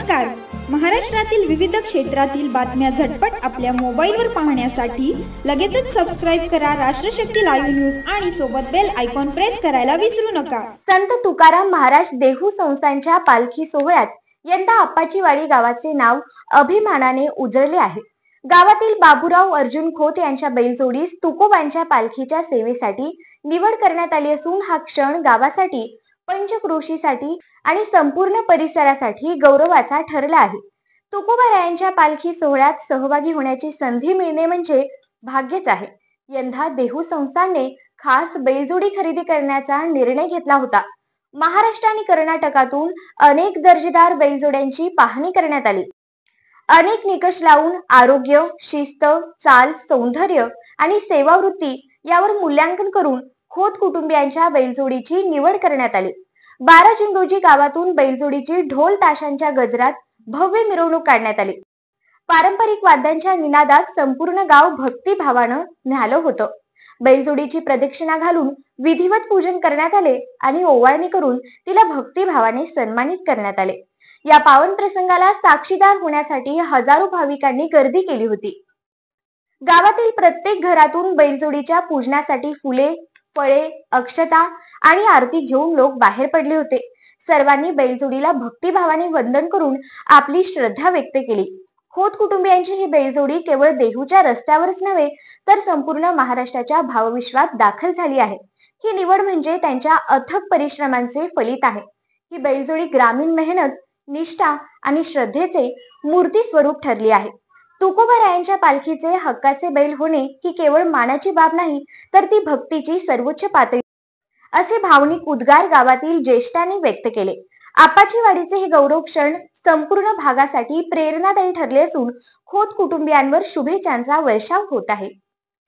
नमस्कार. महाराष्ट्रातील विविध क्षेत्रातील बातम्या झटपट आपल्या मोबाईलवर पाहण्यासाठी लगेचच सबस्क्राइब करा राष्ट्रशक्ती लाईव्ह न्यूज आणि सोबत बेल आयकॉन प्रेस करायला विसरू नका. संत तुकाराम महाराज देहू संस्थांच्या पालखी सोहळ्यात यंदा आप्पाचीवाडी गावाचे नाव अभिमानाने उजळले आहे. गावातील बाबूराव अर्जुन खोत यांच्या बैलजोडीस तुकोबांच्या पालखीच्या सेवेसाठी निवड करण्यात आली असून हा क्षण गावासाठी, पंचक्रोशीसाठी आणि संपूर्ण परिसरासाठी गौरवाचा ठरला आहे. तुकोबारायांच्या पालखी सोहळ्यात सहभागी होण्याची संधी मिळणे म्हणजे भाग्यच आहे. यंदा देहू संस्थानने खास बैलजोडी खरेदी करण्याचा निर्णय घेतला होता. महाराष्ट्र आणि कर्नाटकातून अनेक दर्जेदार बैलजोड्यांची पाहणी करण्यात आली. अनेक निकष लावून आरोग्य, शिस्त, चाल, सौंदर्य आणि सेवावृत्ती यावर मूल्यांकन करून खोत कुटुंबियांच्या बैलजोडीची निवड करण्यात आली. 12 जून रोजी गावातून बैलजोडीची ढोल ताशांच्या गजरात भव्य मिरवणूक काढण्यात आली. पारंपरिक वाद्यांच्या निनादात संपूर्ण गाव भक्तिभावानं न्याहाळलं होतं. बैलजोडीची प्रदक्षिणा घालून विधिवत पूजन करण्यात आले आणि ओवाळणी करून तिला भक्तिभावाने सन्मानित करण्यात आले. या पावन प्रसंगाला साक्षीदार होण्यासाठी हजारो भाविकांनी गर्दी केली होती. गावातील प्रत्येक घरातून बैलजोडीच्या पूजनासाठी फुले, फळे, अक्षता आणि आरती घेऊन लोक बाहेर पडले होते. सर्वांनी बैलजोडीला भक्तिभावाने वंदन करून आपली श्रद्धा व्यक्त केली. खोत कुटुंबियांची ही बैलजोडी केवळ देहूच्या रस्त्यावरच नव्हे तर संपूर्ण महाराष्ट्राच्या भावविश्वात दाखल झाली आहे. ही निवड म्हणजे त्यांच्या अथक परिश्रमांचे फलित आहे. ही बैलजोडी ग्रामीण मेहनत, निष्ठा आणि श्रद्धेचे मूर्ती स्वरूप ठरली आहे. तुकोबारायांच्या पालखीचे हक्काचे बैल होणे ही केवळ मानाची बाब नाही तर ती भक्तीची सर्वोच्च पातळी असे भावनिक उद्गार गावातील ज्येष्ठांनी व्यक्त केले. आप्पाचीवाडीचे हे गौरव क्षण संपूर्ण भागासाठी प्रेरणादायी ठरले असून खोत कुटुंबियांवर शुभेच्छांचा वर्षाव होत आहे.